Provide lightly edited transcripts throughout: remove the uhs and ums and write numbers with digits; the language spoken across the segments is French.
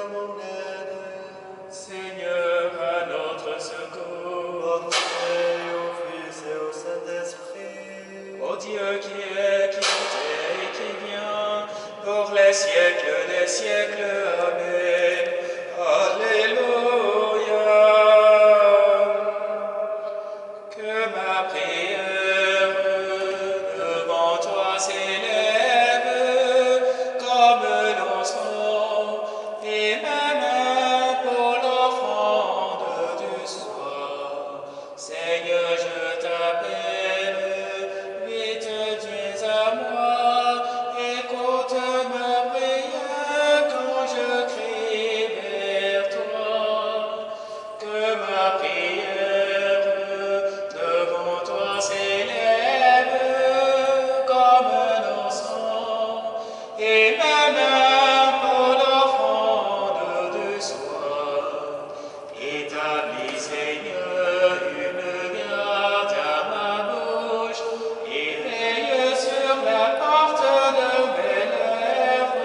à mon aide. Seigneur, à notre secours. Gloire au Fils et au Saint-Esprit. Ô Dieu qui est, qui était et qui vient, pour les siècles des siècles. Amen. Alléluia. Que ma prière devant toi s'élève comme l'encens et ma main pour l'offrande du soir. Seigneur, je t'appelle, vite viens à moi, écoute ma prière quand je crie vers toi. Que ma prière devant toi s'élève comme l'encens et ma main pour l'offrande du soir. Établis, Seigneur, une garde à ma bouche et veille sur la porte de mes lèvres.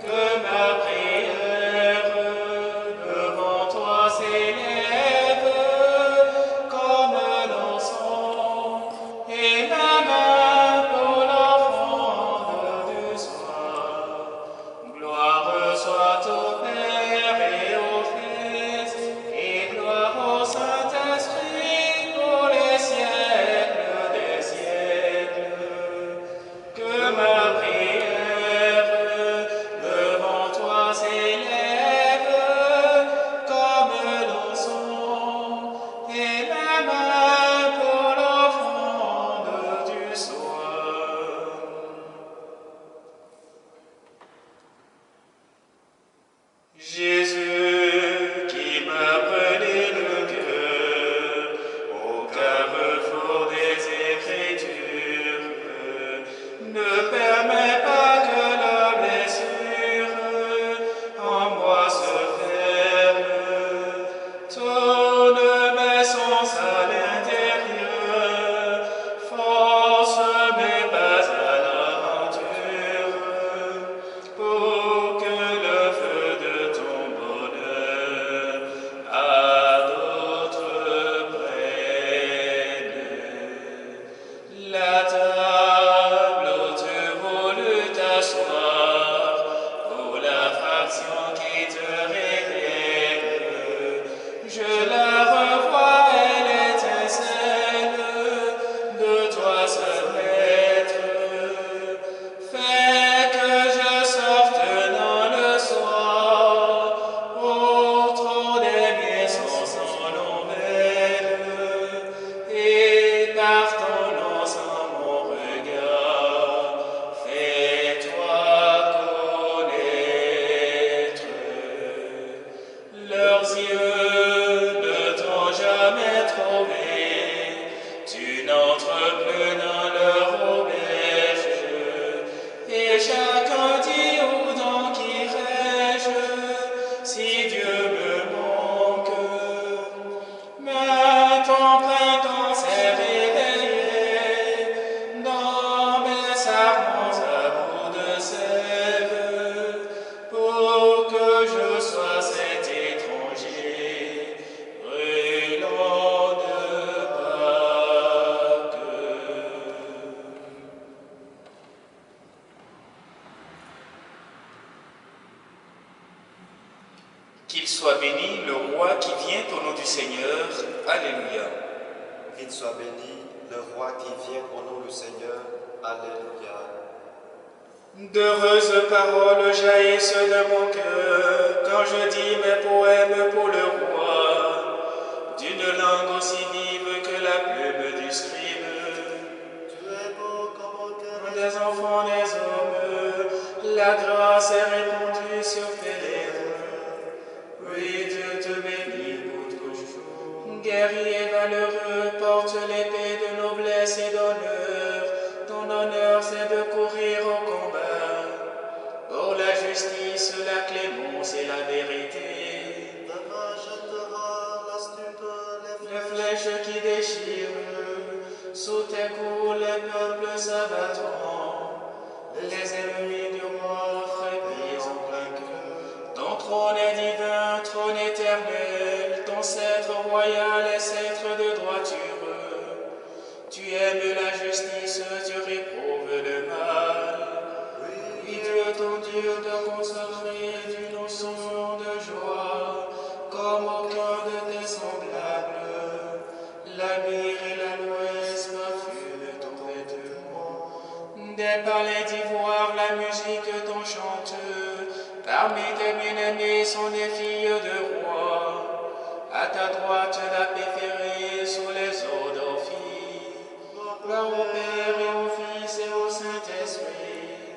Que ma prière devant toi s'élève comme l'encens et ma main pour l'offrande du soir. Gloire soit au Père et au Fils et gloire au Saint-Esprit pour les siècles des siècles. Que ma prière devant toi s'élève comme l'encens et ma main pour l'offrande du soir. Jésus qui m'apprenait le cœur au carrefour des Écritures, ne permets pas que la blessure en moi se ferme. Tourne mes sens à l'intérieur, force mes pas à l'aventure, pour que le feu de ton bonheur à d'autres prenne. La table où tu voulus t'asseoir pour la fraction qui te révèle, je la revois, elle étincelle de toi seul maître. Fais que je sorte dans le soir, au trône des miens sans l'ombrelle, et par ton nom sans mon regard, fais-toi connaître. Leurs yeux ne t'ont jamais trouvé, tu n'entres plus dans leur auberge, et chacun dit où donc irai-je, si Dieu me manque. Mais ton printemps s'est réveillé dans mes sarments à bout de sève, pour que je sois cet étranger brûlant de Pâques. Qu'il soit béni le roi qui vient au nom du Seigneur. Alléluia. Qu'il soit béni le roi qui vient au nom du Seigneur. Alléluia. D'heureuses paroles jaillissent de mon cœur quand je dis mes poèmes pour le roi, d'une langue aussi vive que la plume du scribe. Tu es beau comme un cœur Des enfants, des hommes, la grâce est répandue sur tes lèvres. Oui, Dieu te bénit pour toujours. Guerrier valeureux, porte l'épée de noblesse et d'honneur. Ton honneur, c'est de courir au combat pour la justice, la clémence et la vérité. Ta main jettera la stupeur, Les flèches qui déchirent, sous tes coups les peuples s'abattront. Les ennemis du roi frémissent en plein cœur. trône éternel, ton sceptre royal est sceptre de droiture. Tu aimes la justice, tu réprouves le mal. Oui, Dieu, ton Dieu, t'a consolé d'une son de joie, comme aucun de tes semblables. La myrrhe et l'aloès parfument ton vêtement. Des palais d'ivoire, la musique t'enchante. Parmi tes bien-aimés sont des filles de roi. À ta droite, la préférée sous les eaux d'Orphie. Gloire au Père et au Fils et au Saint-Esprit,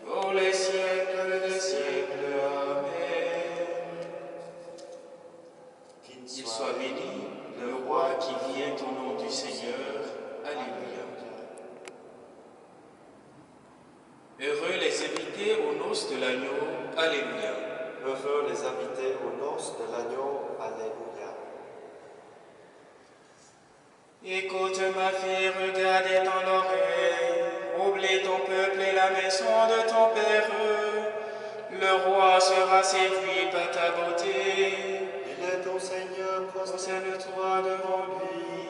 pour les siècles des siècles. Amen. Qu'il soit béni, le roi qui vient au nom du Seigneur. Alléluia. Heureux les invités aux noces de l'agneau. Alléluia. Heureux les invités aux noces de l'agneau. Alléluia. Écoute ma fille, regarde et tends l'oreille. Oublie ton peuple et la maison de ton Père. Le roi sera séduit par ta beauté. Il est ton Seigneur, Prosterne-toi devant lui.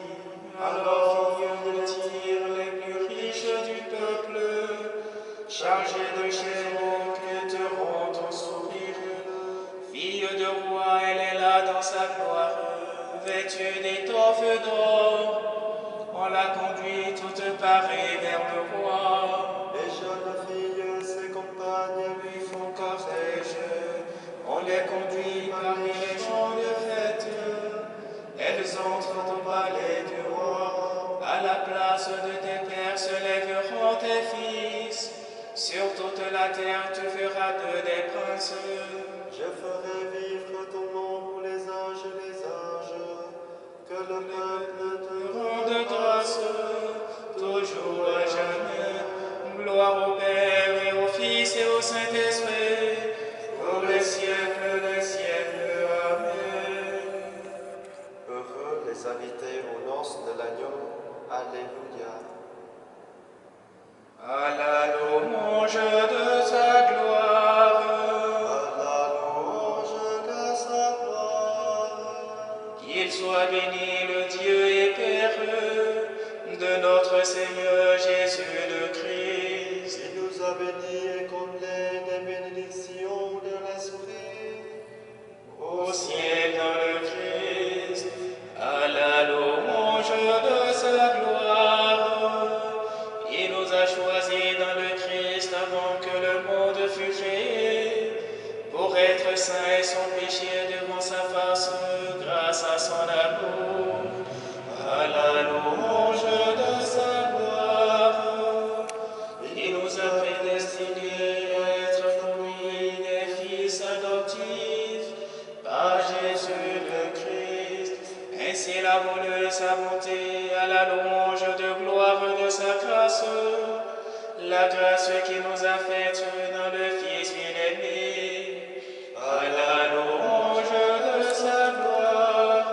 Alors, fille de Tyr, les plus riches du peuple, chargés de chair, quitteront ton sourire. Fille de roi, elle est là dans sa gloire, vêtue d'étoffes d'or. On la conduit toute parée vers le roi. les jeunes filles, ses compagnes, Lui font cortège, on les conduit parmi les gens de fête. Elles entrent au palais du roi. À la place de tes pères se lèveront tes fils. Sur toute la terre tu feras d'eux des princes. je ferai vivre ton nom pour les âges et les âges. Que le peuple te De grâce, toujours à jamais. Gloire au Père et au Fils et au Saint-Esprit, pour les siècles des siècles. Amen. Heureux les invités aux noces de l'agneau. Alléluia. À la louange de sa gloire, À la louange de sa gloire. qu'il soit béni le Dieu et Père de notre Seigneur Jésus le Christ. Il nous a bénis et comblés des bénédictions de l'Esprit. Au ciel dans le Christ, à la louange de sa gloire. Il nous a choisis dans le Christ avant que le monde fût créé, pour être saints et sans péché devant sa face, grâce à son amour. À la louange de sa gloire. Il nous a prédestinés à être pour lui des fils adoptifs par Jésus le Christ. Ainsi il a voulu sa bonté à la louange de gloire de sa grâce, la grâce qui nous a faite dans le Fils bien-aimé. À la louange de sa gloire.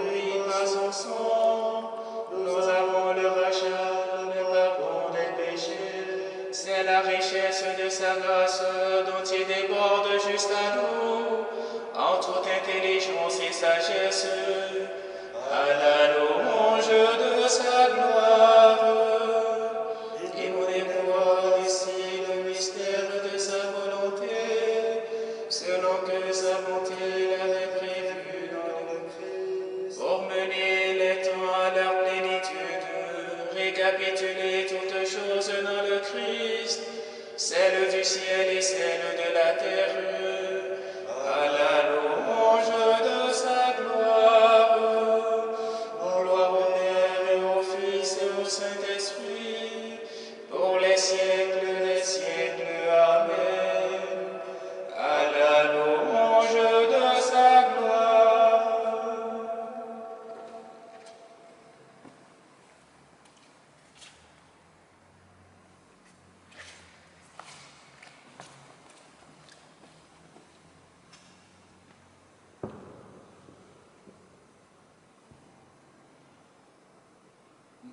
Oui, par son sang, nous avons le rachat, le pardon des péchés. C'est la richesse de sa grâce dont il déborde jusqu'à nous, en toute intelligence et sagesse. À la louange de sa gloire. Il nous dévoile ici le mystère de sa volonté, selon que sa bonté l'avait prévu dans le Christ, pour mener les temps à leur plénitude, récapituler toutes choses dans le Christ, celle du ciel et celle de la terre. À la louange de sa gloire. Gloire au Père et au Fils et au Saint-Esprit, pour les siècles des siècles. Amen. À la louange de sa gloire.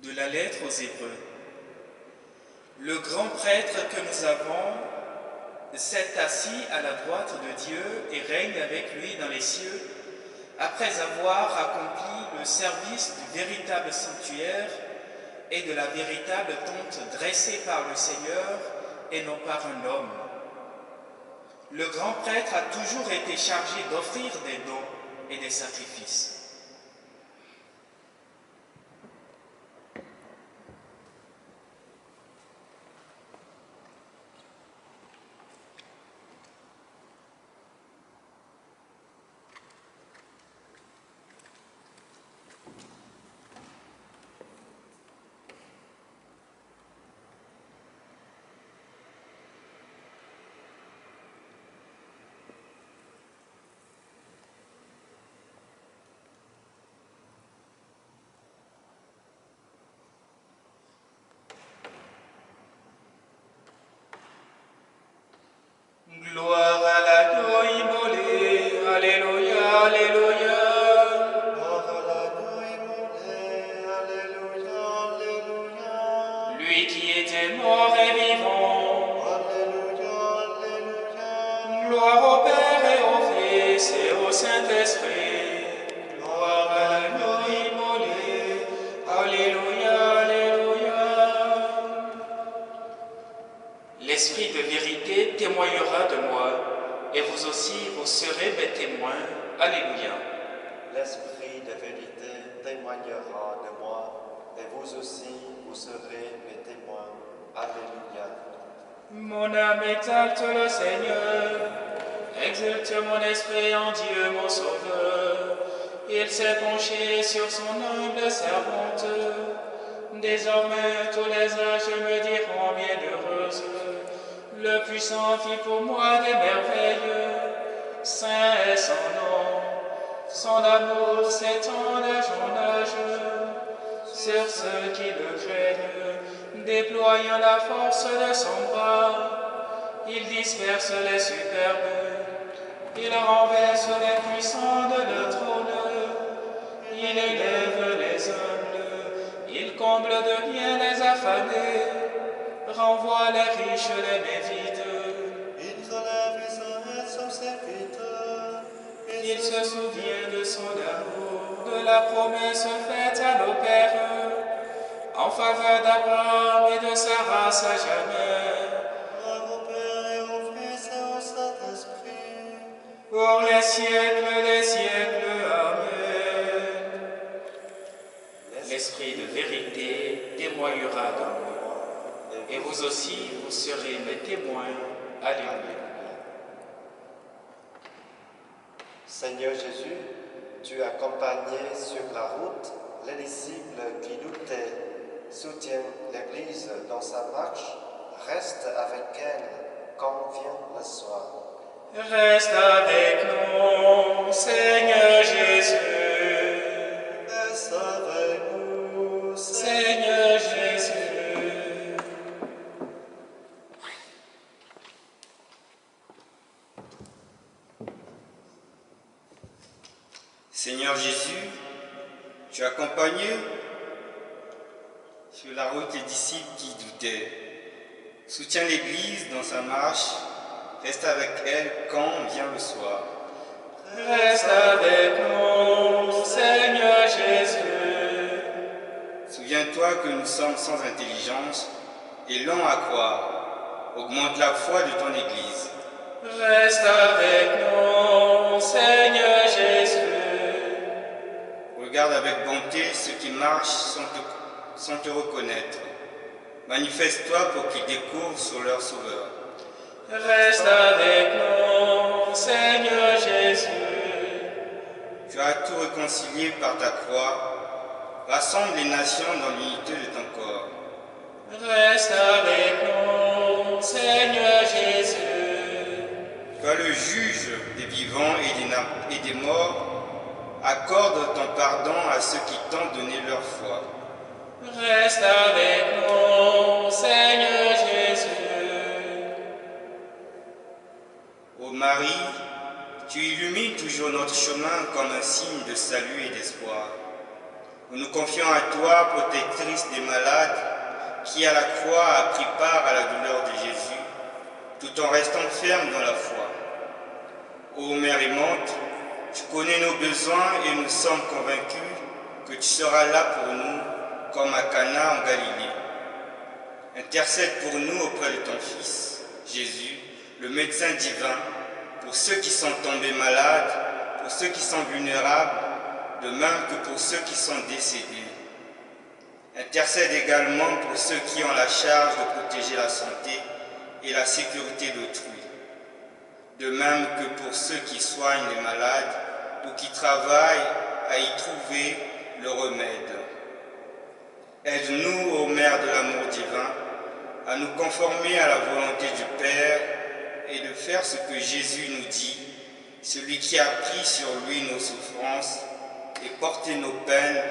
De la lettre aux Hébreux. Le grand prêtre que nous avons s'est assis à la droite de Dieu et règne avec lui dans les cieux, après avoir accompli le service du véritable sanctuaire et de la véritable tente dressée par le Seigneur et non par un homme. Le grand prêtre a toujours été chargé d'offrir des dons et des sacrifices. Gloire à l'agneau immolé, alléluia, alléluia. Gloire à l'agneau immolé, alléluia, alléluia. Lui qui était mort et vivant. Alléluia, alléluia. Gloire au Père et au Fils et au Saint-Esprit. Gloire à l'agneau immolé, alléluia, alléluia. L'Esprit de vérité témoignera de moi, et vous aussi, vous serez mes témoins. Alléluia. L'Esprit de vérité témoignera de moi, et vous aussi, vous serez mes témoins. Alléluia. Mon âme exalte le Seigneur, exulte mon esprit en Dieu mon Sauveur. Il s'est penché sur son humble servante. Désormais tous les âges me diront bienheureuse. Le puissant fit pour moi des merveilles. Saint est son nom, son amour s'étend d'âge en âge sur ceux qui le craignent. Déployant la force de son bras, il disperse les superbes, il renverse les puissants de leur trône, il élève les humbles, il comble de bien les affamés, renvoie les riches, les mévides. Il relève son serviteur. Il se souvient de son amour, de la promesse faite à nos pères, en faveur d'Abraham et de sa race à jamais. Gloire au Père et au Fils et au Saint-Esprit. Pour les siècles des siècles. Amen. L'Esprit de vérité témoignera de moi, et vous aussi, vous serez mes témoins. Alléluia. Seigneur Jésus, tu accompagnais sur la route les disciples qui doutaient. Soutiens l'Église dans sa marche, reste avec elle quand vient le soir. Reste avec nous, Seigneur Jésus. Reste avec nous, Seigneur Jésus. Seigneur Jésus, tu accompagnes sur la route les disciples qui doutaient. Soutiens l'Église dans sa marche, reste avec elle quand vient le soir. Reste avec nous, Seigneur Jésus. Souviens-toi que nous sommes sans intelligence et lents à croire. Augmente la foi de ton Église. Reste avec nous, Seigneur Jésus. Regarde avec bonté ceux qui marchent sans te reconnaître. Manifeste-toi pour qu'ils découvrent sur leur Sauveur. Reste avec nous, Seigneur Jésus. Tu as tout réconcilié par ta croix. Rassemble les nations dans l'unité de ton corps. Reste avec nous, Seigneur Jésus. Toi le juge des vivants et des morts, accorde ton pardon à ceux qui t'ont donné leur foi. Reste avec nous, Seigneur Jésus. Ô Marie, tu illumines toujours notre chemin comme un signe de salut et d'espoir. Nous nous confions à toi, protectrice des malades, qui à la croix a pris part à la douleur de Jésus. tout en restant ferme dans la foi. Ô Mère aimante, tu connais nos besoins et nous sommes convaincus que tu seras là pour nous, comme à Cana en Galilée. Intercède pour nous auprès de ton Fils, Jésus, le médecin divin, pour ceux qui sont tombés malades, pour ceux qui sont vulnérables, de même que pour ceux qui sont décédés. Intercède également pour ceux qui ont la charge de protéger la santé et la sécurité d'autrui, de même que pour ceux qui soignent les malades ou qui travaillent à y trouver le remède. Aide-nous, ô Mère de l'amour divin, à nous conformer à la volonté du Père et de faire ce que Jésus nous dit, celui qui a pris sur lui nos souffrances et porté nos peines,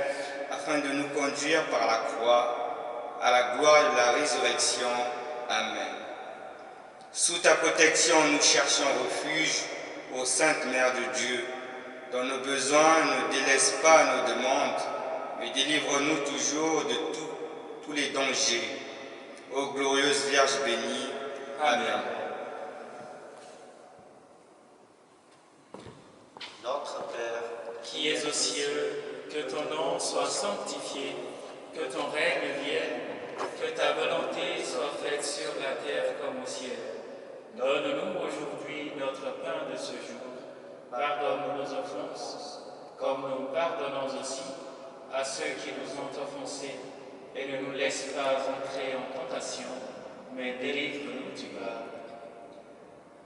afin de nous conduire par la croix à la gloire de la résurrection. Amen. Sous ta protection, nous cherchons refuge, ô Sainte Mère de Dieu. Dans nos besoins, ne délaisse pas nos demandes, mais délivre-nous toujours de tous les dangers. Ô glorieuse Vierge bénie. Amen. Notre Père, Qui es aux cieux, que ton nom soit sanctifié, que ton règne vienne, que ta volonté soit faite sur la terre comme au ciel. Donne-nous aujourd'hui notre pain de ce jour. Pardonne-nous nos offenses, comme nous pardonnons aussi à ceux qui nous ont offensés. Et ne nous laisse pas entrer en tentation, mais délivre-nous du mal.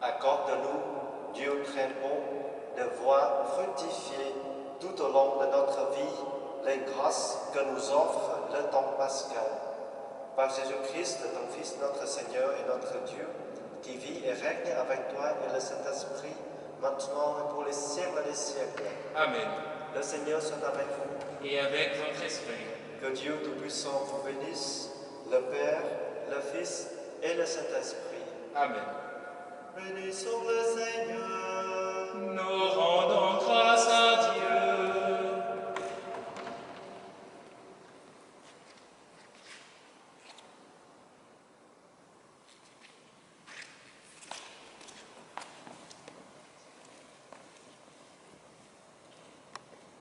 accorde-nous, Dieu très bon, de voir fructifier tout au long de notre vie les grâces que nous offre le temps pascal. Par Jésus-Christ, ton Fils, notre Seigneur et notre Dieu, qui vit et règne avec toi et le Saint-Esprit, maintenant et pour les siècles des siècles. Amen. Le Seigneur soit avec vous. Et avec votre esprit. Que Dieu Tout-Puissant vous bénisse, le Père, le Fils et le Saint-Esprit. Amen. Bénissons le Seigneur.